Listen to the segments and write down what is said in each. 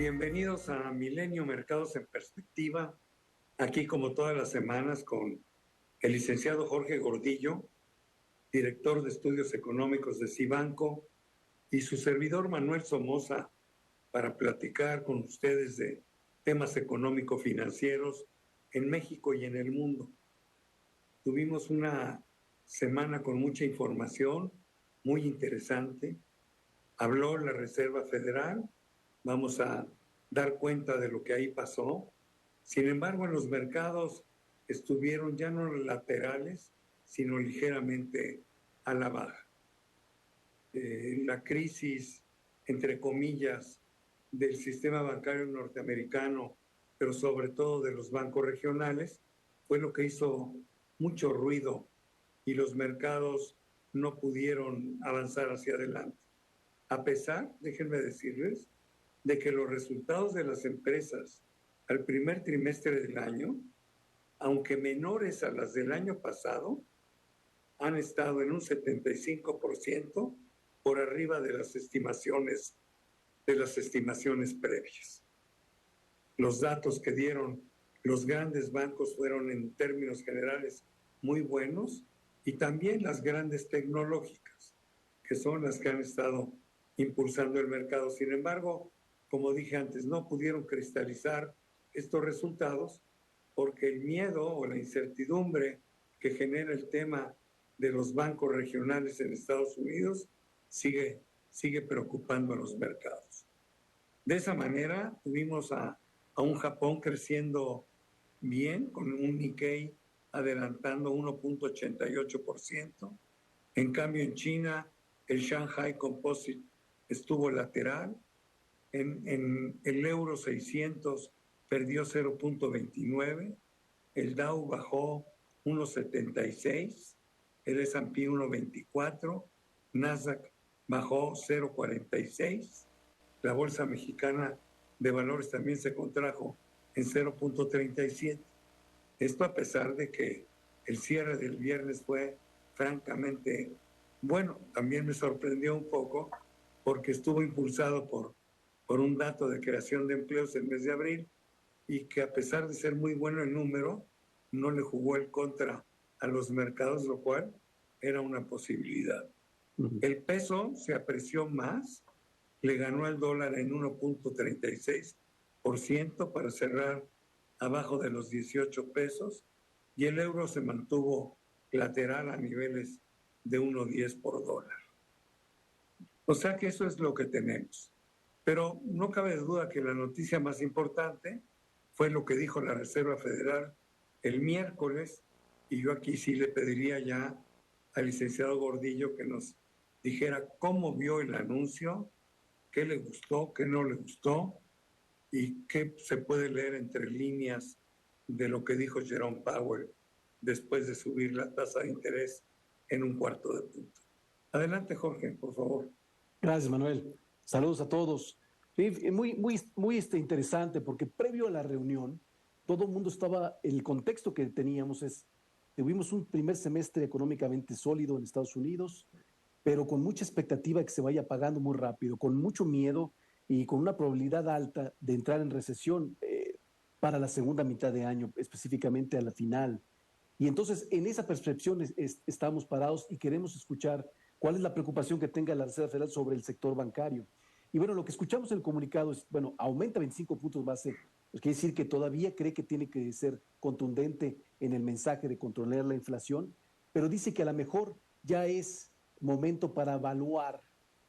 Bienvenidos a Milenio Mercados en Perspectiva, aquí como todas las semanas con el licenciado Jorge Gordillo, director de Estudios Económicos de Cibanco, y su servidor Manuel Somoza, para platicar con ustedes de temas económico-financieros en México y en el mundo. Tuvimos una semana con mucha información, muy interesante. Habló la Reserva Federal. Vamos a dar cuenta de lo que ahí pasó. Sin embargo, en los mercados estuvieron ya no laterales, sino ligeramente a la baja. La crisis, entre comillas, del sistema bancario norteamericano, pero sobre todo de los bancos regionales, fue lo que hizo mucho ruido y los mercados no pudieron avanzar hacia adelante. A pesar, déjenme decirles, de que los resultados de las empresas al primer trimestre del año, aunque menores a las del año pasado, han estado en un 75% por arriba de las estimaciones previas. Los datos que dieron los grandes bancos fueron en términos generales muy buenos, y también las grandes tecnológicas, que son las que han estado impulsando el mercado. Sin embargo, como dije antes, no pudieron cristalizar estos resultados porque el miedo o la incertidumbre que genera el tema de los bancos regionales en Estados Unidos sigue preocupando a los mercados. De esa manera tuvimos a un Japón creciendo bien, con un Nikkei adelantando 1.88%. En cambio, en China, el Shanghai Composite estuvo lateral. En el euro 600 perdió 0.29, el Dow bajó 1.76, el S&P 1.24, Nasdaq bajó 0.46, la Bolsa Mexicana de Valores también se contrajo en 0.37. Esto a pesar de que el cierre del viernes fue francamente bueno. También me sorprendió un poco porque estuvo impulsado por un dato de creación de empleos el mes de abril, y que a pesar de ser muy bueno el número, no le jugó el contra a los mercados, lo cual era una posibilidad. El peso se apreció más, le ganó al dólar en 1.36% para cerrar abajo de los 18 pesos, y el euro se mantuvo lateral a niveles de 1.10 por dólar. O sea que eso es lo que tenemos. Pero no cabe duda que la noticia más importante fue lo que dijo la Reserva Federal el miércoles, y yo aquí sí le pediría ya al licenciado Gordillo que nos dijera cómo vio el anuncio, qué le gustó, qué no le gustó, y qué se puede leer entre líneas de lo que dijo Jerome Powell después de subir la tasa de interés en 1/4 de punto. Adelante, Jorge, por favor. Gracias, Manuel. Saludos a todos. Sí, muy interesante, porque previo a la reunión, todo el mundo estaba, el contexto que teníamos tuvimos un primer semestre económicamente sólido en Estados Unidos, pero con mucha expectativa de que se vaya apagando muy rápido, con mucho miedo y con una probabilidad alta de entrar en recesión para la segunda mitad de año, específicamente a la final. Y entonces, en esa percepción estamos parados y queremos escuchar cuál es la preocupación que tenga la Reserva Federal sobre el sector bancario. Y bueno, lo que escuchamos en el comunicado es, bueno, aumenta 25 puntos base, pues quiere decir que todavía cree que tiene que ser contundente en el mensaje de controlar la inflación, pero dice que a lo mejor ya es momento para evaluar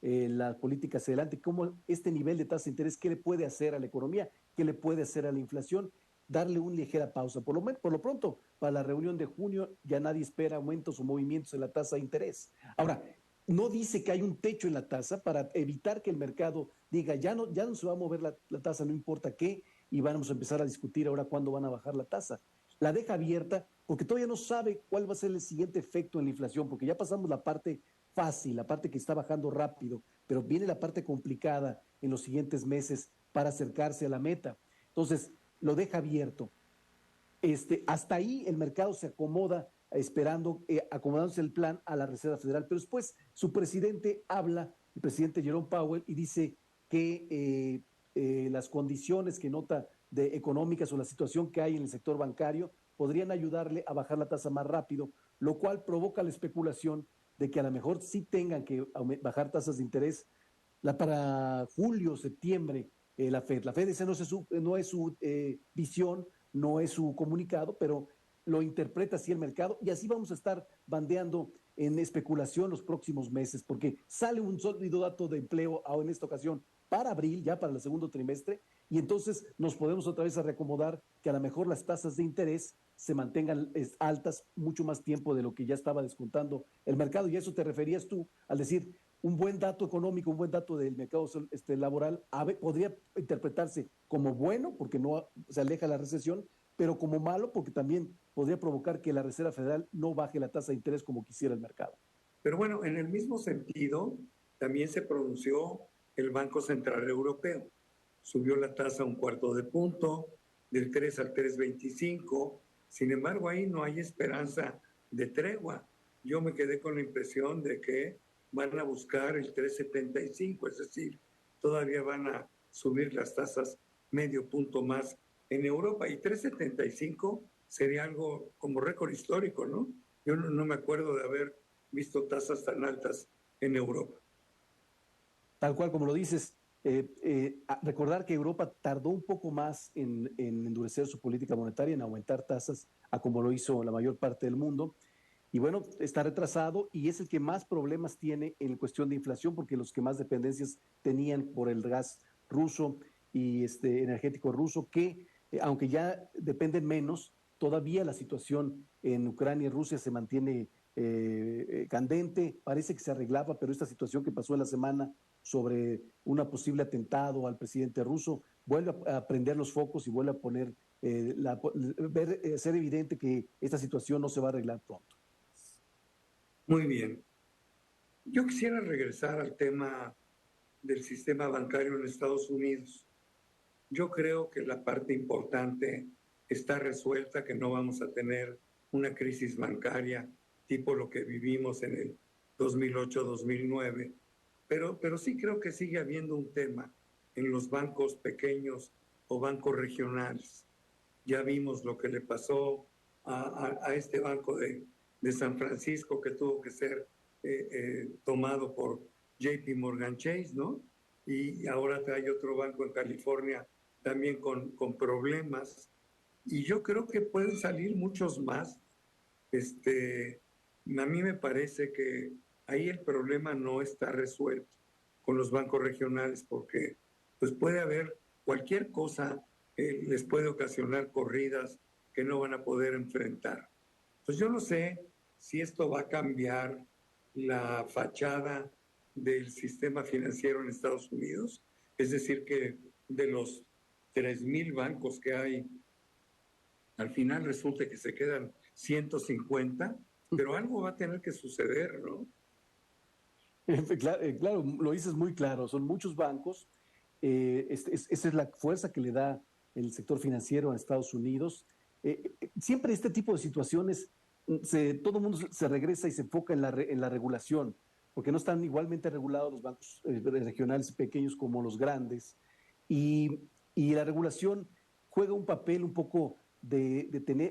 las políticas hacia adelante, cómo este nivel de tasa de interés, qué le puede hacer a la economía, qué le puede hacer a la inflación, darle una ligera pausa. Por lo pronto, para la reunión de junio ya nadie espera aumentos o movimientos en la tasa de interés. Ahora, no dice que hay un techo en la tasa para evitar que el mercado diga ya no se va a mover la tasa, no importa qué, y vamos a empezar a discutir ahora cuándo van a bajar la tasa. La deja abierta porque todavía no sabe cuál va a ser el siguiente efecto en la inflación, porque ya pasamos la parte fácil, la parte que está bajando rápido, pero viene la parte complicada en los siguientes meses para acercarse a la meta. Entonces, lo deja abierto. Hasta ahí el mercado se acomoda acomodándose el plan a la Reserva Federal, pero después su presidente habla, el presidente Jerome Powell, y dice que las condiciones que nota de económicas o la situación que hay en el sector bancario podrían ayudarle a bajar la tasa más rápido, lo cual provoca la especulación de que a lo mejor sí tengan que bajar tasas de interés para julio, septiembre, la Fed. La Fed esa no es su visión, no es su comunicado, pero lo interpreta así el mercado y así vamos a estar bandeando en especulación los próximos meses, porque sale un sólido dato de empleo en esta ocasión para abril, ya para el segundo trimestre, y entonces nos podemos otra vez a reacomodar que a lo mejor las tasas de interés se mantengan altas mucho más tiempo de lo que ya estaba descontando el mercado. Y a eso te referías tú al decir, un buen dato económico, un buen dato del mercado laboral podría interpretarse como bueno porque no se aleja de la recesión, pero como malo porque también podría provocar que la Reserva Federal no baje la tasa de interés como quisiera el mercado. Pero bueno, en el mismo sentido, también se pronunció el Banco Central Europeo. Subió la tasa un cuarto de punto, del 3 al 3,25. Sin embargo, ahí no hay esperanza de tregua. Yo me quedé con la impresión de que van a buscar el 3,75, es decir, todavía van a subir las tasas medio punto más en Europa. Y 3,75 sería algo como récord histórico, ¿no? Yo no me acuerdo de haber visto tasas tan altas en Europa. Tal cual como lo dices, recordar que Europa tardó un poco más en endurecer su política monetaria, en aumentar tasas, a como lo hizo la mayor parte del mundo. Y bueno, está retrasado y es el que más problemas tiene en cuestión de inflación, porque los que más dependencias tenían por el gas ruso y energético ruso, que aunque ya dependen menos, todavía la situación en Ucrania y Rusia se mantiene candente. Parece que se arreglaba, pero esta situación que pasó en la semana sobre un posible atentado al presidente ruso vuelve a prender los focos y vuelve a poner, ser evidente que esta situación no se va a arreglar pronto. Muy bien. Yo quisiera regresar al tema del sistema bancario en Estados Unidos. Yo creo que la parte importante está resuelta, que no vamos a tener una crisis bancaria tipo lo que vivimos en el 2008-2009, pero sí creo que sigue habiendo un tema en los bancos pequeños o bancos regionales. Ya vimos lo que le pasó a este banco de San Francisco que tuvo que ser tomado por JP Morgan Chase, ¿no? Y ahora hay otro banco en California también con problemas. Y yo creo que pueden salir muchos más. A mí me parece que ahí el problema no está resuelto con los bancos regionales porque pues puede haber cualquier cosa les puede ocasionar corridas que no van a poder enfrentar. Pues yo no sé si esto va a cambiar la fachada del sistema financiero en Estados Unidos, es decir, que de los 3,000 bancos que hay, al final resulta que se quedan 150, pero algo va a tener que suceder, ¿no? Claro, lo dices muy claro, son muchos bancos, esa es la fuerza que le da el sector financiero a Estados Unidos. Siempre este tipo de situaciones, todo el mundo se regresa y se enfoca en la regulación, porque no están igualmente regulados los bancos regionales pequeños como los grandes, y la regulación juega un papel un poco de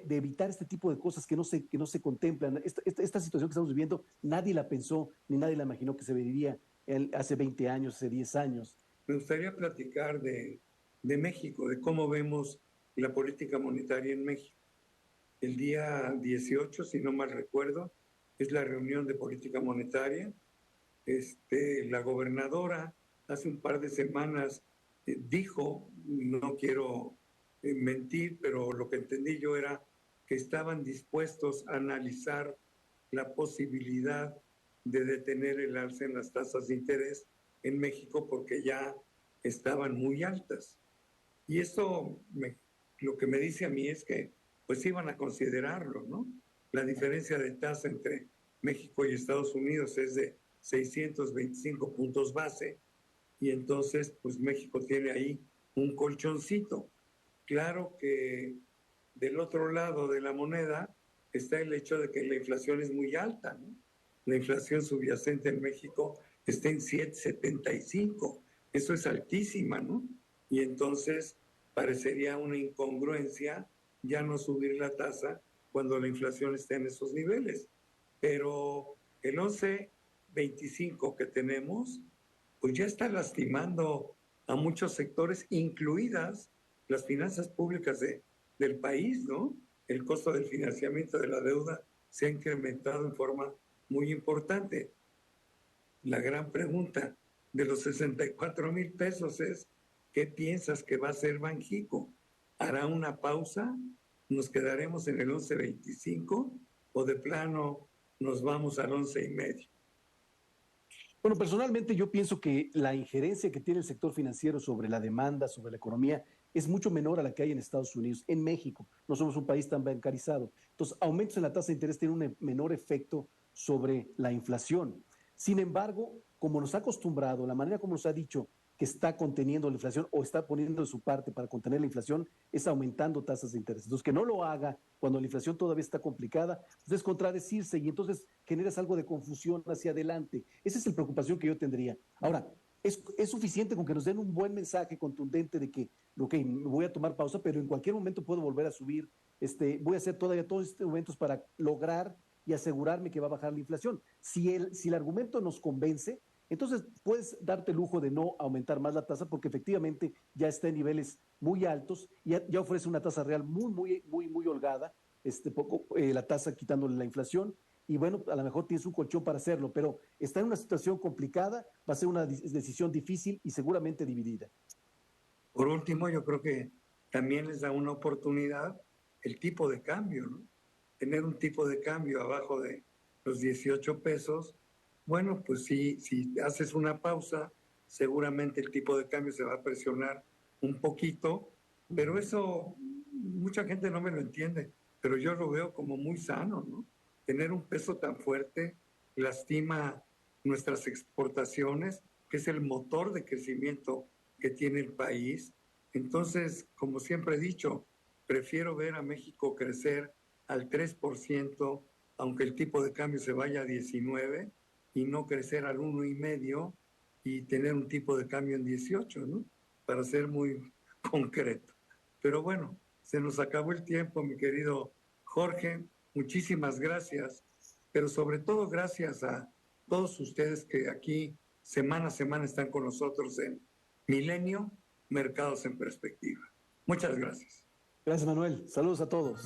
evitar este tipo de cosas que no se contemplan. Esta situación que estamos viviendo, nadie la pensó ni nadie la imaginó que se viviría hace 20 años, hace 10 años. Me gustaría platicar de México, de cómo vemos la política monetaria en México. El día 18, si no mal recuerdo, es la reunión de política monetaria. La gobernadora hace un par de semanas dijo, no quiero mentir, pero lo que entendí yo era que estaban dispuestos a analizar la posibilidad de detener el alza en las tasas de interés en México porque ya estaban muy altas. Y esto lo que me dice a mí es que pues iban a considerarlo, ¿no? La diferencia de tasa entre México y Estados Unidos es de 625 puntos base y entonces pues México tiene ahí un colchoncito. Claro que del otro lado de la moneda está el hecho de que la inflación es muy alta, ¿no? La inflación subyacente en México está en 7,75. Eso es altísima, ¿no? y entonces parecería una incongruencia ya no subir la tasa cuando la inflación está en esos niveles. Pero el 11.25 que tenemos, pues ya está lastimando a muchos sectores, incluidas las finanzas públicas del país, ¿no? El costo del financiamiento de la deuda se ha incrementado en forma muy importante. La gran pregunta de los 64,000 pesos es, ¿qué piensas que va a hacer Banxico? ¿Hará una pausa? ¿Nos quedaremos en el 11.25 o de plano nos vamos al 11.5? Bueno, personalmente yo pienso que la injerencia que tiene el sector financiero sobre la demanda, sobre la economía, es mucho menor a la que hay en Estados Unidos. En México no somos un país tan bancarizado. Entonces, aumentos en la tasa de interés tienen un menor efecto sobre la inflación. Sin embargo, como nos ha acostumbrado, la manera como nos ha dicho que está conteniendo la inflación o está poniendo de su parte para contener la inflación es aumentando tasas de interés. Entonces, que no lo haga cuando la inflación todavía está complicada, pues es contradecirse y entonces generas algo de confusión hacia adelante. Esa es la preocupación que yo tendría. Ahora, es suficiente con que nos den un buen mensaje contundente de que, ok, voy a tomar pausa, pero en cualquier momento puedo volver a subir, voy a hacer todavía todos estos momentos para lograr y asegurarme que va a bajar la inflación. Si el argumento nos convence, entonces puedes darte el lujo de no aumentar más la tasa porque efectivamente ya está en niveles muy altos, ya ofrece una tasa real muy holgada, la tasa quitándole la inflación, y bueno, a lo mejor tienes un colchón para hacerlo, pero está en una situación complicada, va a ser una decisión difícil y seguramente dividida. Por último, yo creo que también les da una oportunidad el tipo de cambio, ¿no? Tener un tipo de cambio abajo de los 18 pesos, bueno, pues si haces una pausa, seguramente el tipo de cambio se va a presionar un poquito, pero eso mucha gente no me lo entiende, pero yo lo veo como muy sano, ¿no? Tener un peso tan fuerte lastima nuestras exportaciones, que es el motor de crecimiento que tiene el país. Entonces, como siempre he dicho, prefiero ver a México crecer al 3%, aunque el tipo de cambio se vaya a 19, y no crecer al 1,5 y tener un tipo de cambio en 18, ¿no? Para ser muy concreto. Pero bueno, se nos acabó el tiempo, mi querido Jorge. Muchísimas gracias, pero sobre todo gracias a todos ustedes que aquí semana a semana están con nosotros en Milenio, Mercados en Perspectiva. Muchas gracias. Gracias, Manuel. Saludos a todos.